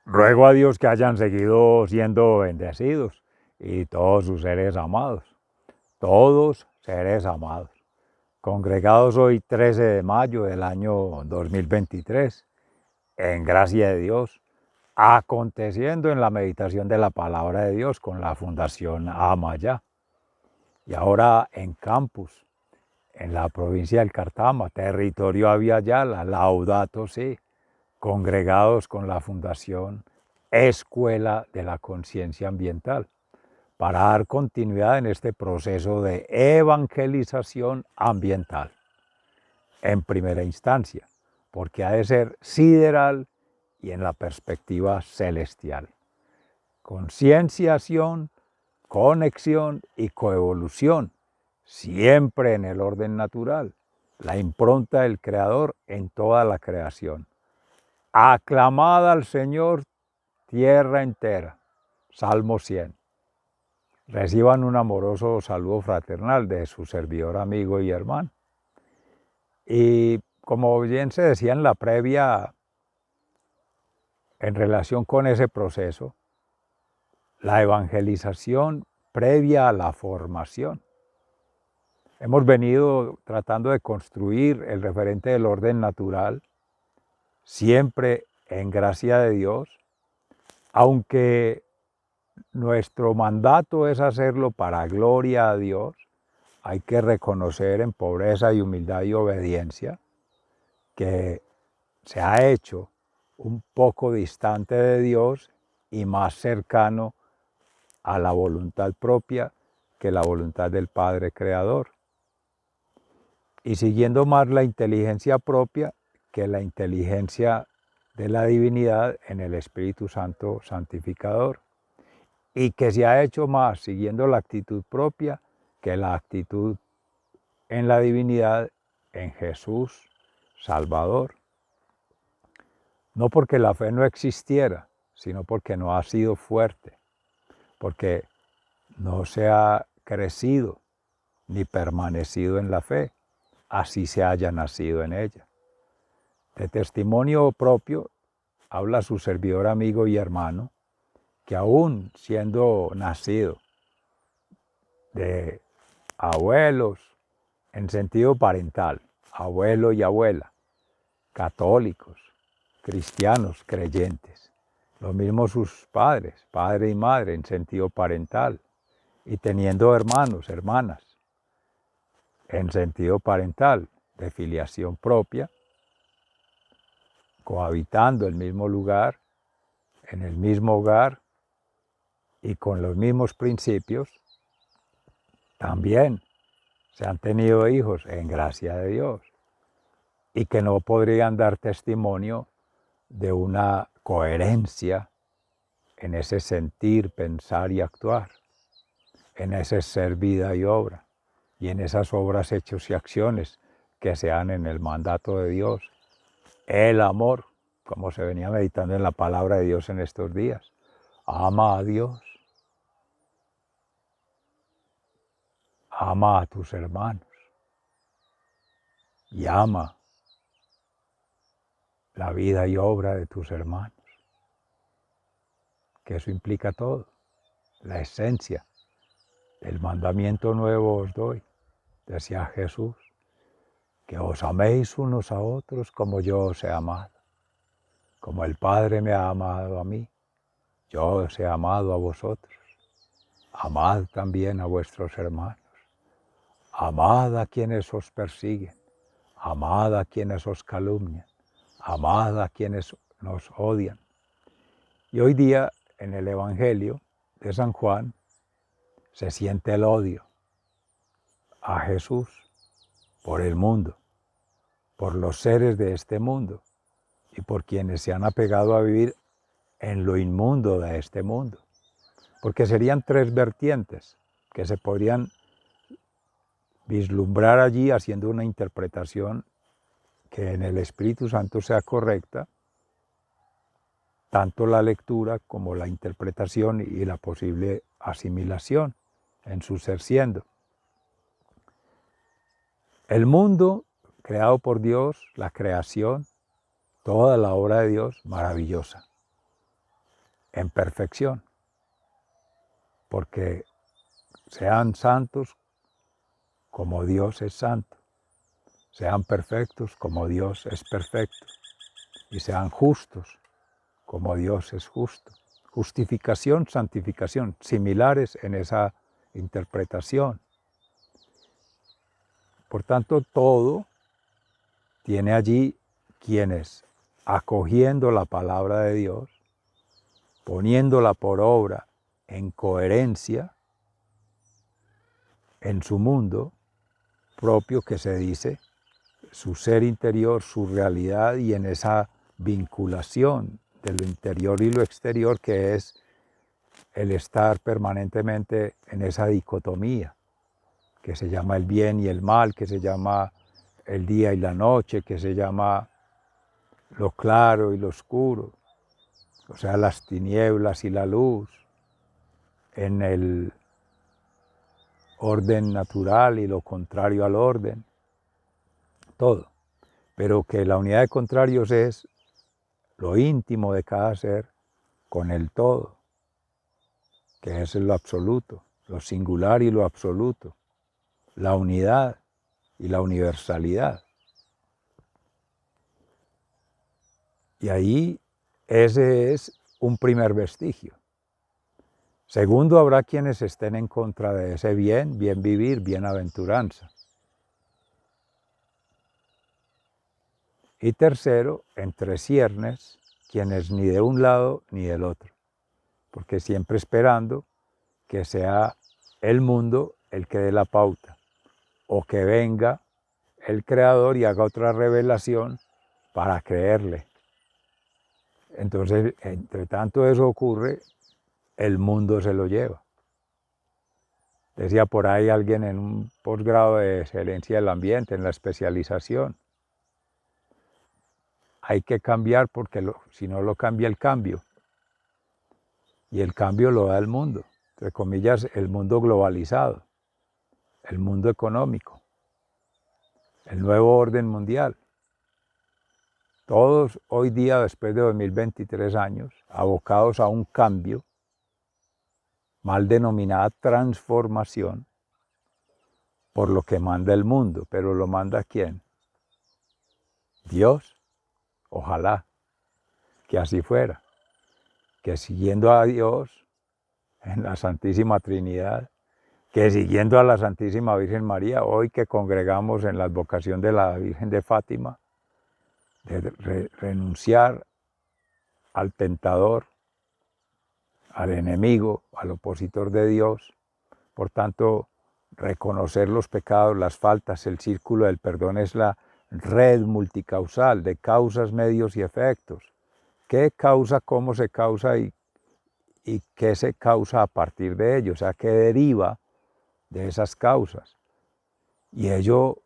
Ruego a Dios que hayan seguido siendo bendecidos y todos sus seres amados, todos seres amados. Congregados hoy 13 de mayo del año 2023, en gracia de Dios, aconteciendo en la meditación de la palabra de Dios con la Fundación Amaya. Y ahora en campus, en la provincia del Cartama, territorio Aviala, Laudato Si, congregados con la Fundación Escuela de la Conciencia Ambiental, para dar continuidad en este proceso de evangelización ambiental, en primera instancia, porque ha de ser sideral y en la perspectiva celestial. Concienciación, conexión y coevolución, siempre en el orden natural, la impronta del Creador en toda la creación. Aclamad al Señor tierra entera. Salmo 100. Reciban un amoroso saludo fraternal de su servidor, amigo y hermano. Y como bien se decía en la previa, en relación con ese proceso, la evangelización previa a la formación. Hemos venido tratando de construir el referente del orden natural, siempre en gracia de Dios, aunque nuestro mandato es hacerlo para gloria a Dios. Hay que reconocer en pobreza y humildad y obediencia que se ha hecho un poco distante de Dios y más cercano a la voluntad propia que la voluntad del Padre Creador. Y siguiendo más la inteligencia propia que la inteligencia de la divinidad en el Espíritu Santo santificador. Y que se ha hecho más siguiendo la actitud propia que la actitud en la divinidad en Jesús Salvador. No porque la fe no existiera, sino porque no ha sido fuerte, porque no se ha crecido ni permanecido en la fe, así se haya nacido en ella. De testimonio propio habla su servidor, amigo y hermano, que aún siendo nacido de abuelos en sentido parental, abuelo y abuela, católicos, cristianos, creyentes, lo mismo sus padres, padre y madre en sentido parental, y teniendo hermanos, hermanas, en sentido parental, de filiación propia, cohabitando el mismo lugar, en el mismo hogar y con los mismos principios, también se han tenido hijos en gracia de Dios y que no podrían dar testimonio de una coherencia en ese sentir, pensar y actuar, en ese ser, vida y obra, y en esas obras, hechos y acciones que se dan en el mandato de Dios. El amor, como se venía meditando en la palabra de Dios en estos días. Ama a Dios, ama a tus hermanos y ama la vida y obra de tus hermanos, que eso implica todo, la esencia. El mandamiento nuevo os doy, decía Jesús, que os améis unos a otros como yo os he amado. Como el Padre me ha amado a mí, yo os he amado a vosotros. Amad también a vuestros hermanos. Amad a quienes os persiguen. Amad a quienes os calumnian. Amad a quienes nos odian. Y hoy día, en el Evangelio de San Juan, se siente el odio a Jesús por el mundo, por los seres de este mundo y por quienes se han apegado a vivir en lo inmundo de este mundo. Porque serían tres vertientes que se podrían vislumbrar allí haciendo una interpretación que en el Espíritu Santo sea correcta, tanto la lectura como la interpretación y la posible asimilación en su ser siendo. El mundo creado por Dios, la creación, toda la obra de Dios, maravillosa. en perfección, porque sean santos como Dios es santo, sean perfectos como Dios es perfecto, y sean justos como Dios es justo. Justificación, santificación, similares en esa interpretación. Por tanto, todo tiene allí quienes, acogiendo la palabra de Dios, poniéndola por obra en coherencia en su mundo propio que se dice, su ser interior, su realidad, y en esa vinculación de lo interior y lo exterior que es el estar permanentemente en esa dicotomía que se llama el bien y el mal, que se llama el día y la noche, que se llama lo claro y lo oscuro, o sea, las tinieblas y la luz, en el orden natural y lo contrario al orden, todo. Pero que la unidad de contrarios es lo íntimo de cada ser con el todo, que es lo absoluto, lo singular y lo absoluto, la unidad y la universalidad. Y ahí ese es un primer vestigio. Segundo, habrá quienes estén en contra de ese bien, bien vivir, bienaventuranza. Y tercero, entre ciernes, quienes ni de un lado ni del otro, porque siempre esperando que sea el mundo el que dé la pauta, o que venga el Creador y haga otra revelación para creerle. Entonces, entre tanto eso ocurre, el mundo se lo lleva. Decía por ahí alguien en un posgrado de excelencia del ambiente, en la especialización, hay que cambiar porque si no lo cambia el cambio. Y el cambio lo da el mundo, entre comillas, el mundo globalizado, el mundo económico, el nuevo orden mundial. Todos hoy día, después de 2023 años, abocados a un cambio, mal denominada transformación, por lo que manda el mundo. ¿Pero lo manda quién? Dios. Ojalá que así fuera, que siguiendo a Dios en la Santísima Trinidad, que siguiendo a la Santísima Virgen María, hoy que congregamos en la advocación de la Virgen de Fátima, de renunciar al tentador, al enemigo, al opositor de Dios, por tanto, reconocer los pecados, las faltas, el círculo del perdón es la red multicausal de causas, medios y efectos. ¿Qué causa, cómo se causa y qué se causa a partir de ello? O sea, qué deriva de esas causas. Y ello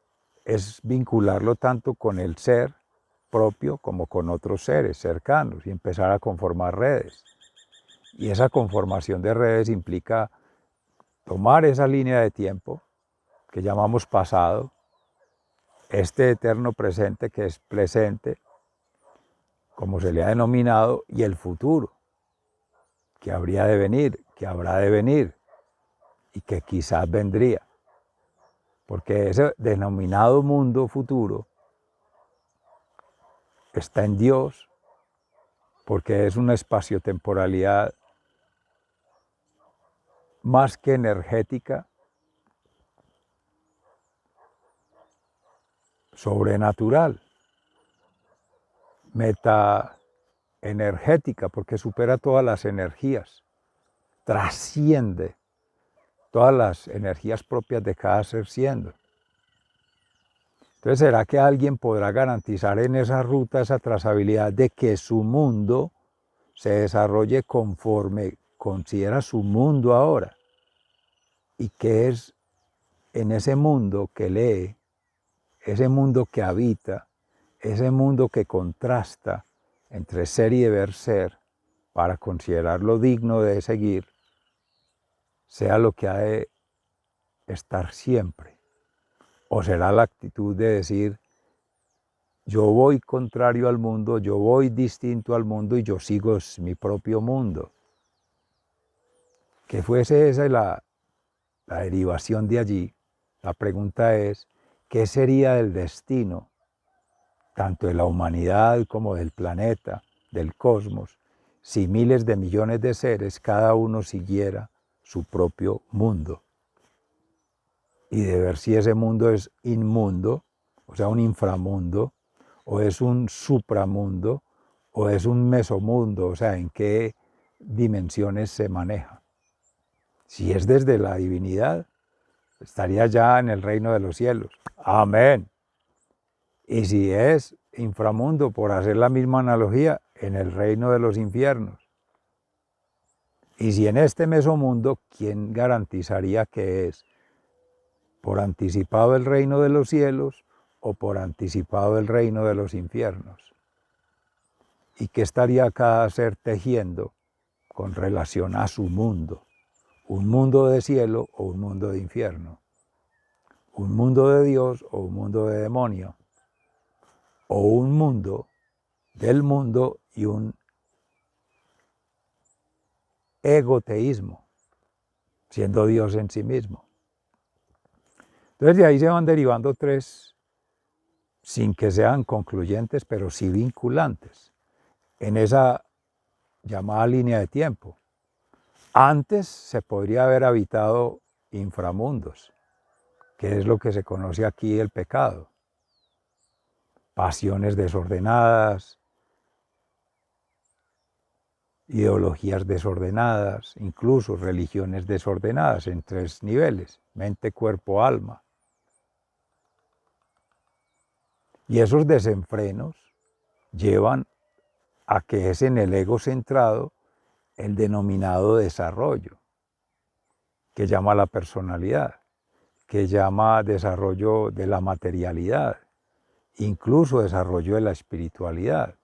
es vincularlo tanto con el ser propio como con otros seres cercanos y empezar a conformar redes. Y esa conformación de redes implica tomar esa línea de tiempo que llamamos pasado, este eterno presente que es presente, como se le ha denominado, y el futuro, que habría de venir, que habrá de venir y que quizás vendría. Porque ese denominado mundo futuro está en Dios, porque es una espaciotemporalidad más que energética, sobrenatural, metaenergética, porque supera todas las energías, trasciende todas las energías propias de cada ser siendo. Entonces, ¿será que alguien podrá garantizar en esa ruta esa trazabilidad de que su mundo se desarrolle conforme considera su mundo ahora? Y que es en ese mundo que lee, ese mundo que habita, ese mundo que contrasta entre ser y deber ser, para considerarlo digno de seguir, sea lo que ha de estar siempre. O será la actitud de decir, yo voy contrario al mundo, yo voy distinto al mundo y yo sigo mi propio mundo. que fuese esa la derivación de allí, la pregunta es, ¿qué sería el destino tanto de la humanidad como del planeta, del cosmos, si miles de millones de seres, cada uno siguiera su propio mundo? Y de ver si ese mundo es inmundo, o sea, un inframundo, o es un supramundo, o es un mesomundo, o sea, en qué dimensiones se maneja. Si es desde la divinidad, estaría ya en el reino de los cielos. Amén. Y si es inframundo, por hacer la misma analogía, en el reino de los infiernos. Y si en este mesomundo, ¿quién garantizaría que es por anticipado el reino de los cielos o por anticipado el reino de los infiernos? ¿Y qué estaría cada ser tejiendo con relación a su mundo? ¿Un mundo de cielo o un mundo de infierno? ¿Un mundo de Dios o un mundo de demonio? ¿O un mundo del mundo y un egoteísmo, siendo Dios en sí mismo? Entonces de ahí se van derivando tres, sin que sean concluyentes, pero sí vinculantes, en esa llamada línea de tiempo. Antes se podría haber habitado inframundos, que es lo que se conoce aquí el pecado. Pasiones desordenadas, ideologías desordenadas, incluso religiones desordenadas en tres niveles: mente, cuerpo, alma. Y esos desenfrenos llevan a que es en el ego centrado el denominado desarrollo, que llama la personalidad, que llama desarrollo de la materialidad, incluso desarrollo de la espiritualidad.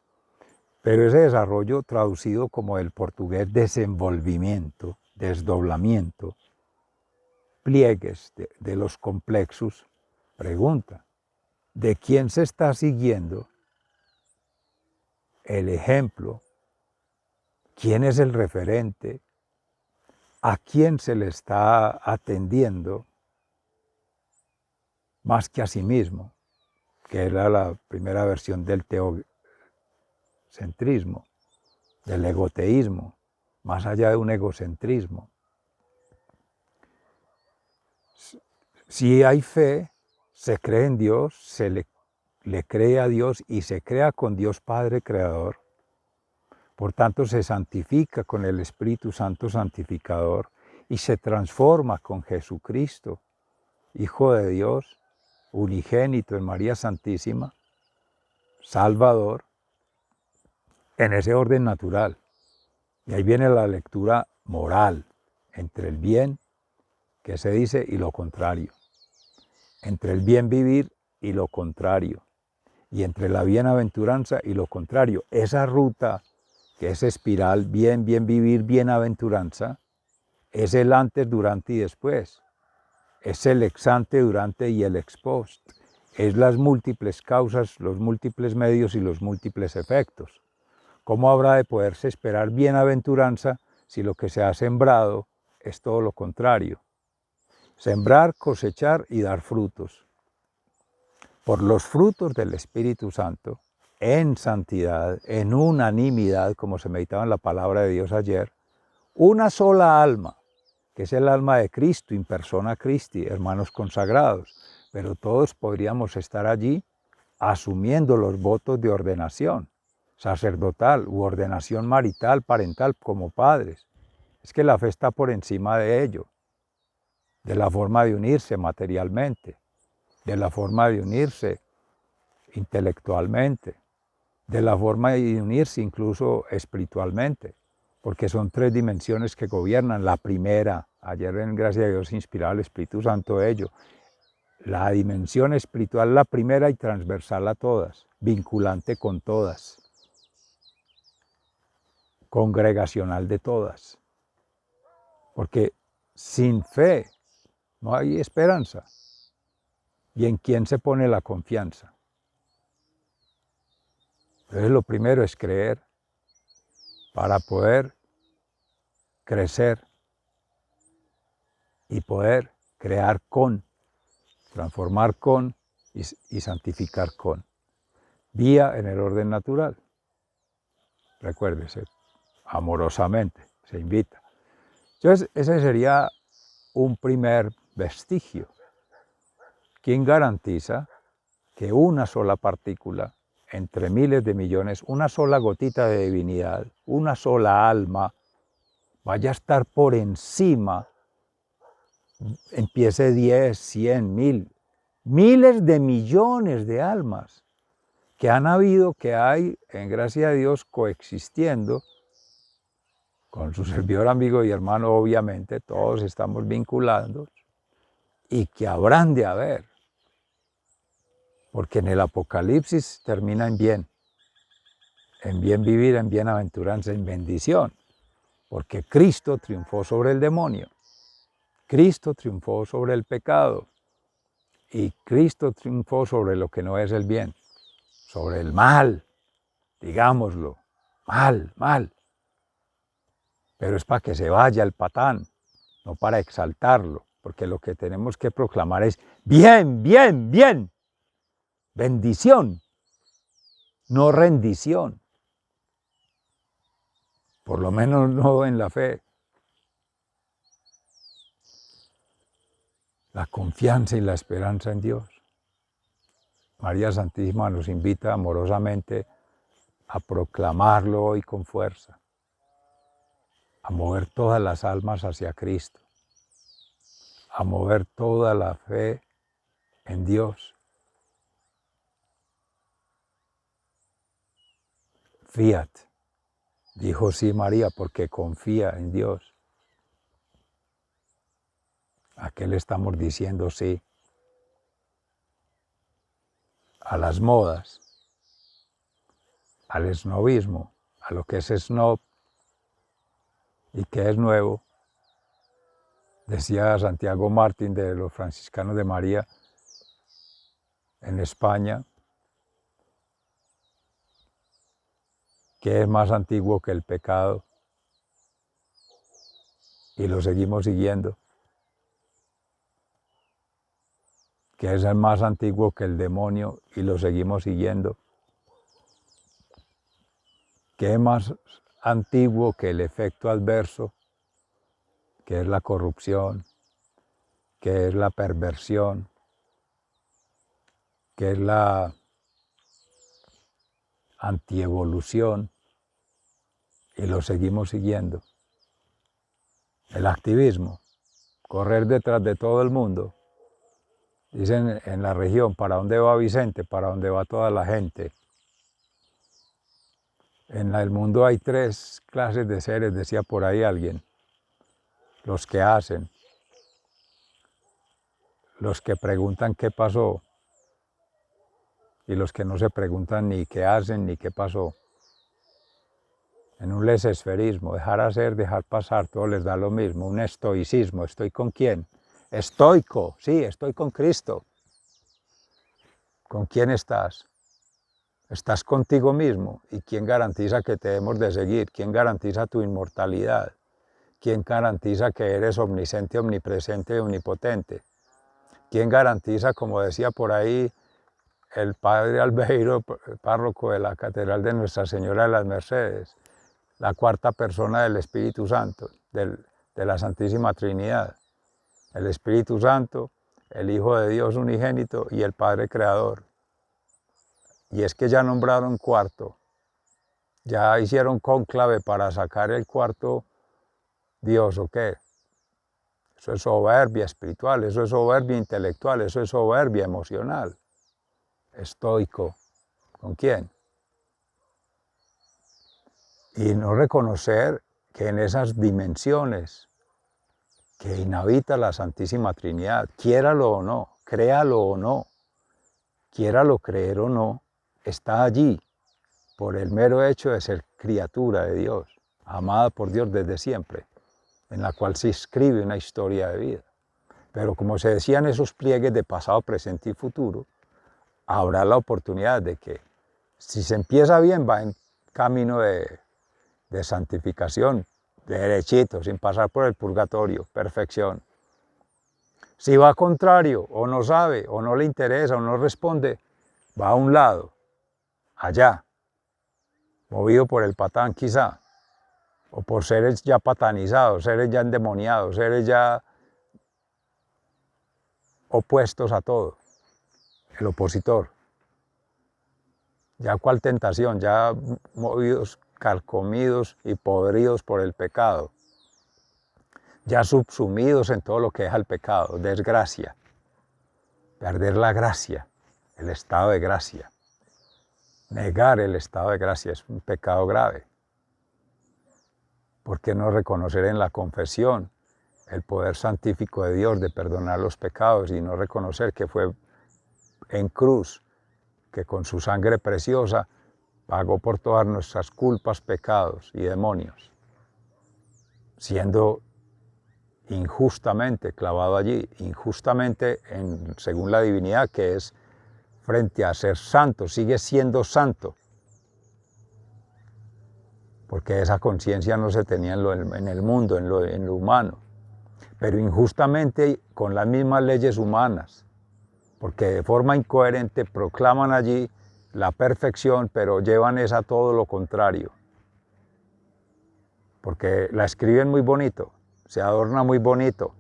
Pero ese desarrollo, traducido como del portugués desenvolvimiento, desdoblamiento, pliegues de los complexos, pregunta, ¿de quién se está siguiendo el ejemplo? ¿Quién es el referente? ¿A quién se le está atendiendo más que a sí mismo? Que era la primera versión del teocentrismo, del egoteísmo, más allá de un egocentrismo. Si hay fe, se cree en Dios, se le cree a Dios y se crea con Dios Padre Creador. Por tanto, se santifica con el Espíritu Santo Santificador y se transforma con Jesucristo, Hijo de Dios, unigénito en María Santísima, Salvador, en ese orden natural. Y ahí viene la lectura moral, entre el bien, que se dice, y lo contrario. Entre el bien vivir y lo contrario. Y entre la bienaventuranza y lo contrario. Esa ruta, que es espiral, bien, bien vivir, bienaventuranza, es el antes, durante y después. Es el ex ante, durante y el ex post. Es las múltiples causas, los múltiples medios y los múltiples efectos. ¿Cómo habrá de poderse esperar bienaventuranza si lo que se ha sembrado es todo lo contrario? Sembrar, cosechar y dar frutos. Por los frutos del Espíritu Santo, en santidad, en unanimidad, como se meditaba en la palabra de Dios ayer, una sola alma, que es el alma de Cristo, in persona Christi, hermanos consagrados, pero todos podríamos estar allí asumiendo los votos de ordenación sacerdotal u ordenación marital, parental, como padres. Es que la fe está por encima de ello, de la forma de unirse materialmente, de la forma de unirse intelectualmente, de la forma de unirse incluso espiritualmente, porque son tres dimensiones que gobiernan. La primera, ayer en gracia de Dios inspirado el Espíritu Santo de ello, la dimensión espiritual, la primera y transversal a todas, vinculante con todas, congregacional de todas, porque sin fe no hay esperanza. ¿Y en quién se pone la confianza? Entonces lo primero es creer para poder crecer y poder crear con, transformar con y santificar con. Vía en el orden natural. Recuérdese, amorosamente, se invita. Entonces, ese sería un primer vestigio. ¿Quién garantiza que una sola partícula, entre miles de millones, una sola gotita de divinidad, una sola alma, vaya a estar por encima, empiece 10, 100, 1000, miles de millones de almas que han habido, que hay, en gracia de Dios, coexistiendo con su servidor, amigo y hermano, obviamente, todos estamos vinculados, y que habrán de haber, porque en el Apocalipsis termina en bien vivir, en bienaventuranza, en bendición, porque Cristo triunfó sobre el demonio, Cristo triunfó sobre el pecado, y Cristo triunfó sobre lo que no es el bien, sobre el mal, digámoslo, mal. Pero es para que se vaya el patán, no para exaltarlo, porque lo que tenemos que proclamar es bien, bendición, no rendición, por lo menos no en la fe. La confianza y la esperanza en Dios. María Santísima nos invita amorosamente a proclamarlo hoy con fuerza, a mover todas las almas hacia Cristo, a mover toda la fe en Dios. Fiat, dijo sí María, porque confía en Dios. ¿A qué le estamos diciendo sí? A las modas, al esnobismo, a lo que es snob y que es nuevo. Decía Santiago Martín de los franciscanos de María en España, que es más antiguo que el pecado, y lo seguimos siguiendo, que es el más antiguo que el demonio, y lo seguimos siguiendo, que es más antiguo que el efecto adverso, que es la corrupción, que es la perversión, que es la antievolución, y lo seguimos siguiendo. El activismo, correr detrás de todo el mundo. Dicen en la región, ¿para dónde va Vicente? ¿Para dónde va toda la gente? En el mundo hay 3 clases de seres, decía por ahí alguien. Los que hacen, los que preguntan qué pasó, y los que no se preguntan ni qué hacen ni qué pasó. En un laissez-fairismo, dejar hacer, dejar pasar, todo les da lo mismo. Un estoicismo, ¿estoy con quién? Estoico, sí, estoy con Cristo. ¿Con quién estás? Estás contigo mismo. ¿Y quién garantiza que te hemos de seguir? ¿Quién garantiza tu inmortalidad? ¿Quién garantiza que eres omnisciente, omnipresente y omnipotente? ¿Quién garantiza, como decía por ahí el padre Albeiro, párroco de la Catedral de Nuestra Señora de las Mercedes, la 4ª persona del Espíritu Santo, de la Santísima Trinidad? El Espíritu Santo, el Hijo de Dios unigénito y el Padre Creador. Y es que ya nombraron 4, ya hicieron cónclave para sacar el 4º Dios, ¿o qué? Eso es soberbia espiritual, eso es soberbia intelectual, eso es soberbia emocional. Estoico. ¿Con quién? Y no reconocer que en esas dimensiones que inhabita la Santísima Trinidad, quiéralo o no, créalo o no, quiéralo creer o no, está allí por el mero hecho de ser criatura de Dios, amada por Dios desde siempre, en la cual se escribe una historia de vida. Pero como se decían esos pliegues de pasado, presente y futuro, habrá la oportunidad de que, si se empieza bien, va en camino de santificación, derechito, sin pasar por el purgatorio, perfección. Si va contrario, o no sabe, o no le interesa, o no responde, va a un lado, allá, movido por el patán quizá, o por seres ya patanizados, seres ya endemoniados, seres ya opuestos a todo, el opositor. Ya cual tentación, ya movidos, carcomidos y podridos por el pecado, ya subsumidos en todo lo que es el pecado, desgracia, perder la gracia, el estado de gracia. Negar el estado de gracia es un pecado grave. ¿Por qué no reconocer en la confesión el poder santífico de Dios de perdonar los pecados y no reconocer que fue en cruz, que con su sangre preciosa pagó por todas nuestras culpas, pecados y demonios, siendo injustamente clavado allí, injustamente según la divinidad, que es frente a ser santo, sigue siendo santo, porque esa conciencia no se tenía en el mundo, en lo humano, pero injustamente con las mismas leyes humanas, porque de forma incoherente proclaman allí la perfección, pero llevan a todo lo contrario, porque la escriben muy bonito, se adorna muy bonito,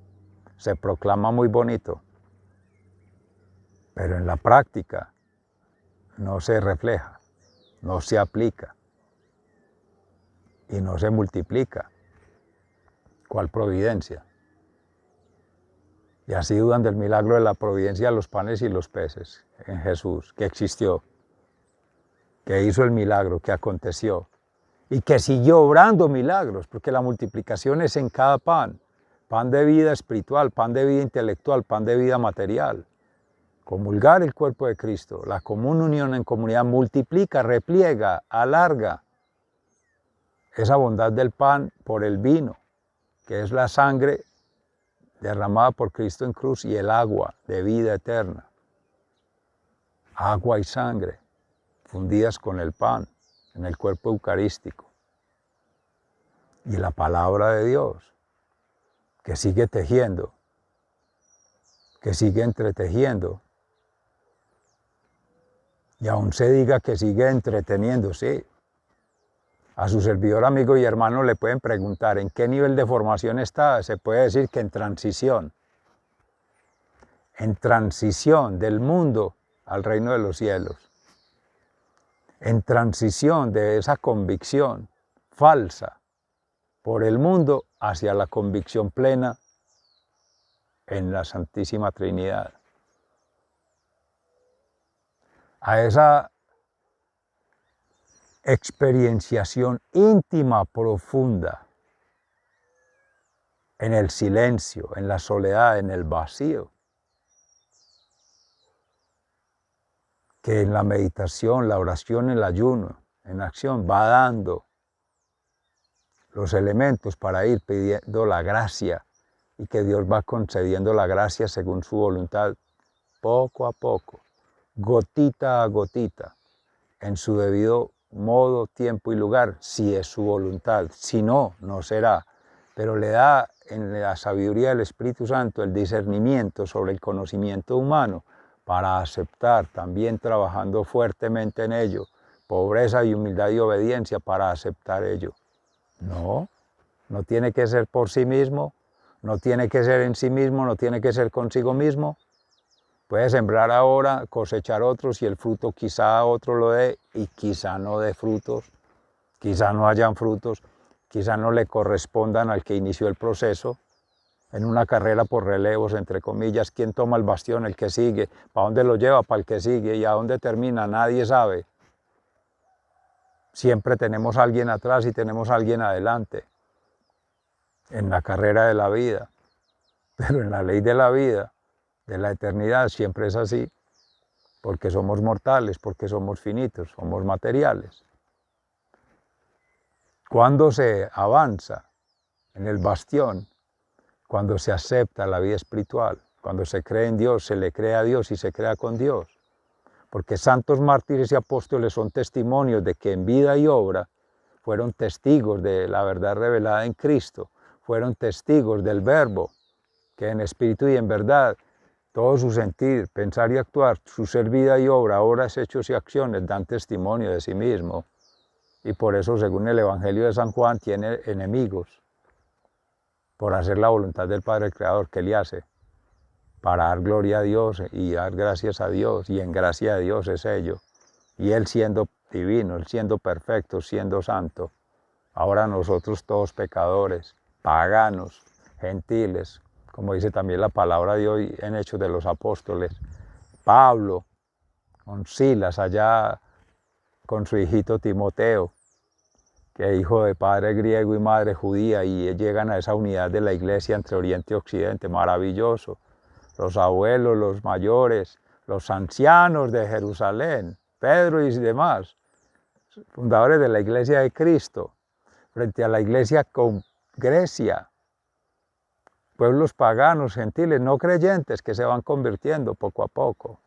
se proclama muy bonito, pero en la práctica no se refleja, no se aplica y no se multiplica. ¿Cuál providencia? Y así dudan del milagro de la providencia de los panes y los peces en Jesús, que existió, que hizo el milagro, que aconteció, y que siguió obrando milagros, porque la multiplicación es en cada pan, pan de vida espiritual, pan de vida intelectual, pan de vida material. Comulgar el cuerpo de Cristo, la común unión en comunidad multiplica, repliega, alarga esa bondad del pan por el vino, que es la sangre derramada por Cristo en cruz, y el agua de vida eterna. Agua y sangre fundidas con el pan en el cuerpo eucarístico. Y la palabra de Dios, que sigue tejiendo, que sigue entretejiendo. Y aún se diga que sigue entreteniendo, sí. A su servidor, amigo y hermano le pueden preguntar en qué nivel de formación está. Se puede decir que en transición del mundo al reino de los cielos, en transición de esa convicción falsa por el mundo hacia la convicción plena en la Santísima Trinidad. A esa experienciación íntima, profunda, en el silencio, en la soledad, en el vacío, que en la meditación, la oración, el ayuno, en acción, va dando los elementos para ir pidiendo la gracia, y que Dios va concediendo la gracia según su voluntad, poco a poco, gotita a gotita, en su debido modo, tiempo y lugar, si es su voluntad. Si no, no será. Pero le da en la sabiduría del Espíritu Santo el discernimiento sobre el conocimiento humano para aceptar, también trabajando fuertemente en ello, pobreza y humildad y obediencia para aceptar ello. No, no tiene que ser por sí mismo, no tiene que ser en sí mismo, no tiene que ser consigo mismo. Puede sembrar ahora, cosechar otros, y el fruto quizá otro lo dé y quizá no dé frutos, quizá no hayan frutos, quizá no le correspondan al que inició el proceso. En una carrera por relevos, entre comillas, ¿quién toma el bastión? El que sigue. ¿Para dónde lo lleva? Para el que sigue. ¿Y a dónde termina? Nadie sabe. Siempre tenemos a alguien atrás y tenemos a alguien adelante en la carrera de la vida, pero en la ley de la vida, de la eternidad, siempre es así, porque somos mortales, porque somos finitos, somos materiales. Cuando se avanza en el bastión, cuando se acepta la vida espiritual, cuando se cree en Dios, se le cree a Dios y se crea con Dios, porque santos mártires y apóstoles son testimonios de que en vida y obra fueron testigos de la verdad revelada en Cristo, fueron testigos del Verbo que en espíritu y en verdad todo su sentir, pensar y actuar, su ser, vida y obra, obras, hechos y acciones dan testimonio de sí mismo. Y por eso, según el Evangelio de San Juan, tiene enemigos por hacer la voluntad del Padre Creador. ¿Qué le hace? Para dar gloria a Dios y dar gracias a Dios, y en gracia de Dios es ello. Y Él siendo divino, Él siendo perfecto, siendo santo. Ahora nosotros todos pecadores, paganos, gentiles, como dice también la palabra de hoy en Hechos de los Apóstoles. Pablo, con Silas allá, con su hijito Timoteo, que es hijo de padre griego y madre judía, y llegan a esa unidad de la iglesia entre Oriente y Occidente, maravilloso. Los abuelos, los mayores, los ancianos de Jerusalén, Pedro y demás, fundadores de la iglesia de Cristo, frente a la iglesia con Grecia, pueblos paganos, gentiles, no creyentes, que se van convirtiendo poco a poco,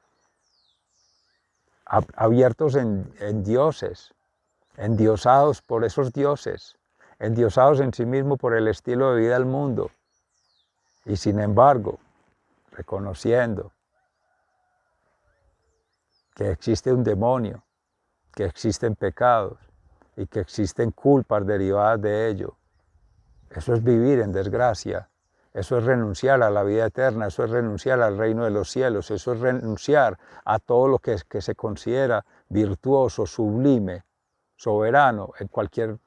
abiertos en dioses, endiosados por esos dioses, endiosados en sí mismos por el estilo de vida del mundo, y sin embargo, reconociendo que existe un demonio, que existen pecados y que existen culpas derivadas de ello. Eso es vivir en desgracia, eso es renunciar a la vida eterna, eso es renunciar al reino de los cielos, eso es renunciar a todo lo que se considera virtuoso, sublime, soberano en cualquier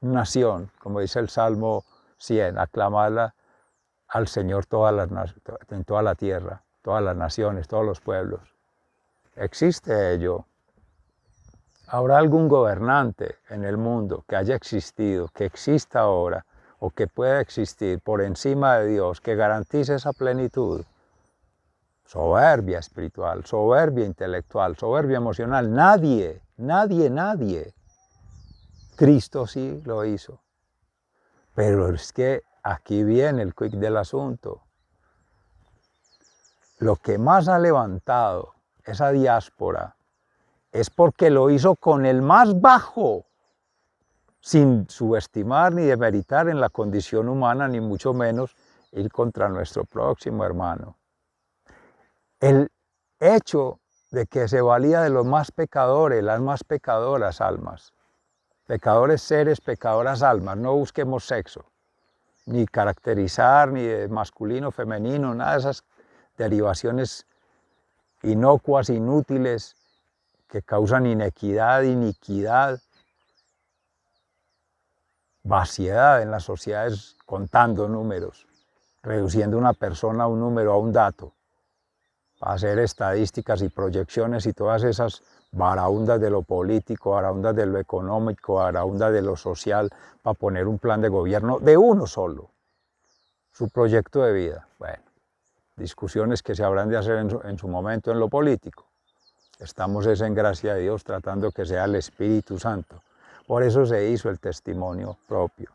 nación, como dice el Salmo 100, aclamarla al Señor en toda la tierra, todas las naciones, todos los pueblos. Existe ello. ¿Habrá algún gobernante en el mundo que haya existido, que exista ahora o que pueda existir por encima de Dios, que garantice esa plenitud? Soberbia espiritual, soberbia intelectual, soberbia emocional. Nadie, nadie, nadie. Cristo sí lo hizo. Pero es que aquí viene el quick del asunto. Lo que más ha levantado esa diáspora es porque lo hizo con el más bajo, sin subestimar ni demeritar en la condición humana, ni mucho menos ir contra nuestro próximo hermano. El hecho de que se valía de los más pecadores, las más pecadoras almas, pecadores seres, pecadoras almas, no busquemos sexo, ni caracterizar, ni de masculino, femenino, nada de esas derivaciones inocuas, inútiles, que causan inequidad, iniquidad, vaciedad en las sociedades, contando números, reduciendo una persona a un número, a un dato, para hacer estadísticas y proyecciones y todas esas varaundas de lo político, varaundas de lo económico, varaundas de lo social, para poner un plan de gobierno de uno solo, su proyecto de vida. Bueno, discusiones que se habrán de hacer en su momento en lo político. Estamos en gracia de Dios tratando que sea el Espíritu Santo. Por eso se hizo el testimonio propio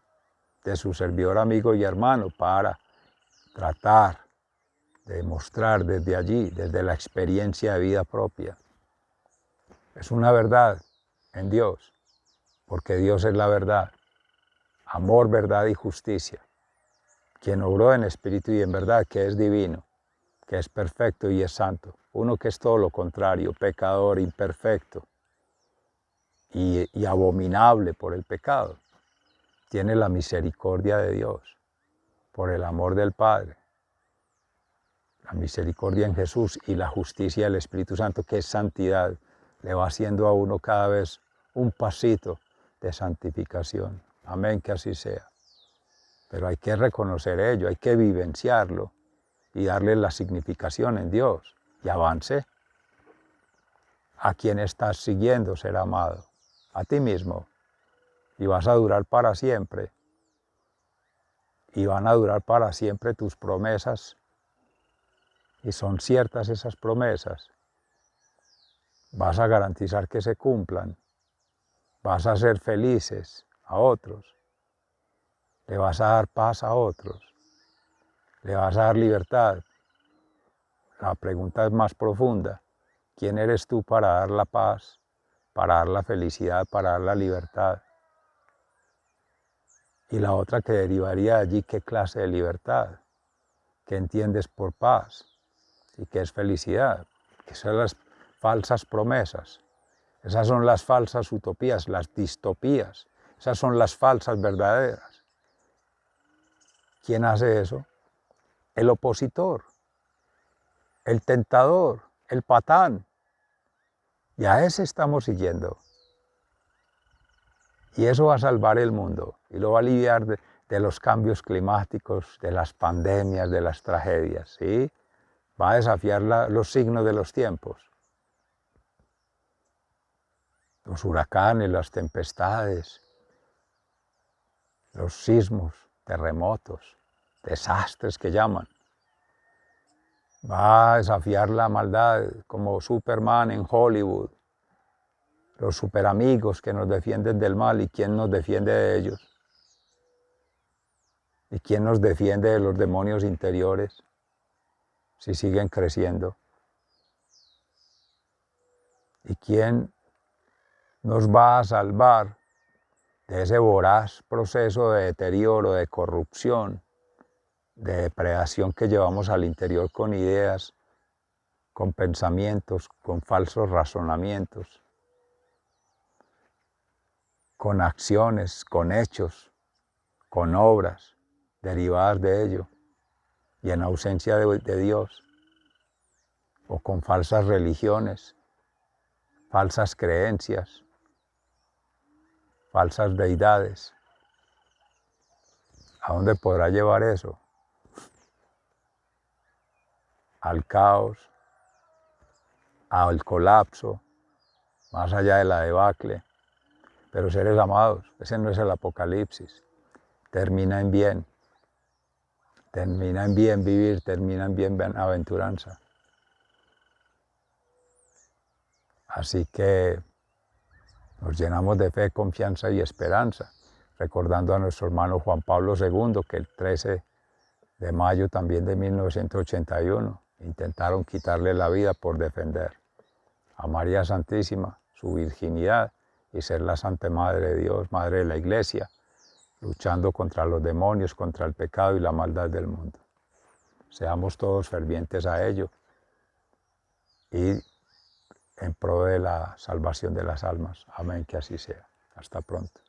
de su servidor, amigo y hermano, para tratar de mostrar desde allí, desde la experiencia de vida propia. Es una verdad en Dios, porque Dios es la verdad, amor, verdad y justicia. Quien obró en espíritu y en verdad, que es divino, que es perfecto y es santo. Uno que es todo lo contrario, pecador, imperfecto y abominable por el pecado. Tiene la misericordia de Dios, por el amor del Padre, la misericordia en Jesús y la justicia del Espíritu Santo, que es santidad, le va haciendo a uno cada vez un pasito de santificación. Amén, que así sea. Pero hay que reconocer ello, hay que vivenciarlo y darle la significación en Dios. Y avance. A quien estás siguiendo ser amado, a ti mismo. Y vas a durar para siempre. Y van a durar para siempre tus promesas. Y son ciertas esas promesas. Vas a garantizar que se cumplan. Vas a ser felices a otros. Le vas a dar paz a otros. Le vas a dar libertad. La pregunta es más profunda. ¿Quién eres tú para dar la paz, para dar la felicidad, para dar la libertad? Y la otra que derivaría de allí, ¿qué clase de libertad? ¿Qué entiendes por paz? ¿Y qué es felicidad? ¿Qué son las falsas promesas? Esas son las falsas utopías, las distopías. Esas son las falsas verdaderas. ¿Quién hace eso? El opositor, el tentador, el patán. Y a ese estamos siguiendo. Y eso va a salvar el mundo y lo va a aliviar de los cambios climáticos, de las pandemias, de las tragedias, ¿sí? Va a desafiar los signos de los tiempos. Los huracanes, las tempestades, los sismos, terremotos, desastres que llaman. Va a desafiar la maldad como Superman en Hollywood. Los superamigos que nos defienden del mal, ¿y quién nos defiende de ellos? ¿Y quién nos defiende de los demonios interiores si siguen creciendo? ¿Y quién nos va a salvar de ese voraz proceso de deterioro, de corrupción, de depredación que llevamos al interior con ideas, con pensamientos, con falsos razonamientos, con acciones, con hechos, con obras derivadas de ello y en ausencia de Dios, o con falsas religiones, falsas creencias, falsas deidades? ¿A dónde podrá llevar eso? Al caos, al colapso, más allá de la debacle. Pero seres amados, ese no es el Apocalipsis. Termina en bien vivir, termina en bienaventuranza. Así que nos llenamos de fe, confianza y esperanza, recordando a nuestro hermano Juan Pablo II, que el 13 de mayo también de 1981 intentaron quitarle la vida por defender a María Santísima, su virginidad, y ser la Santa Madre de Dios, Madre de la Iglesia, luchando contra los demonios, contra el pecado y la maldad del mundo. Seamos todos fervientes a ello y en pro de la salvación de las almas. Amén, que así sea. Hasta pronto.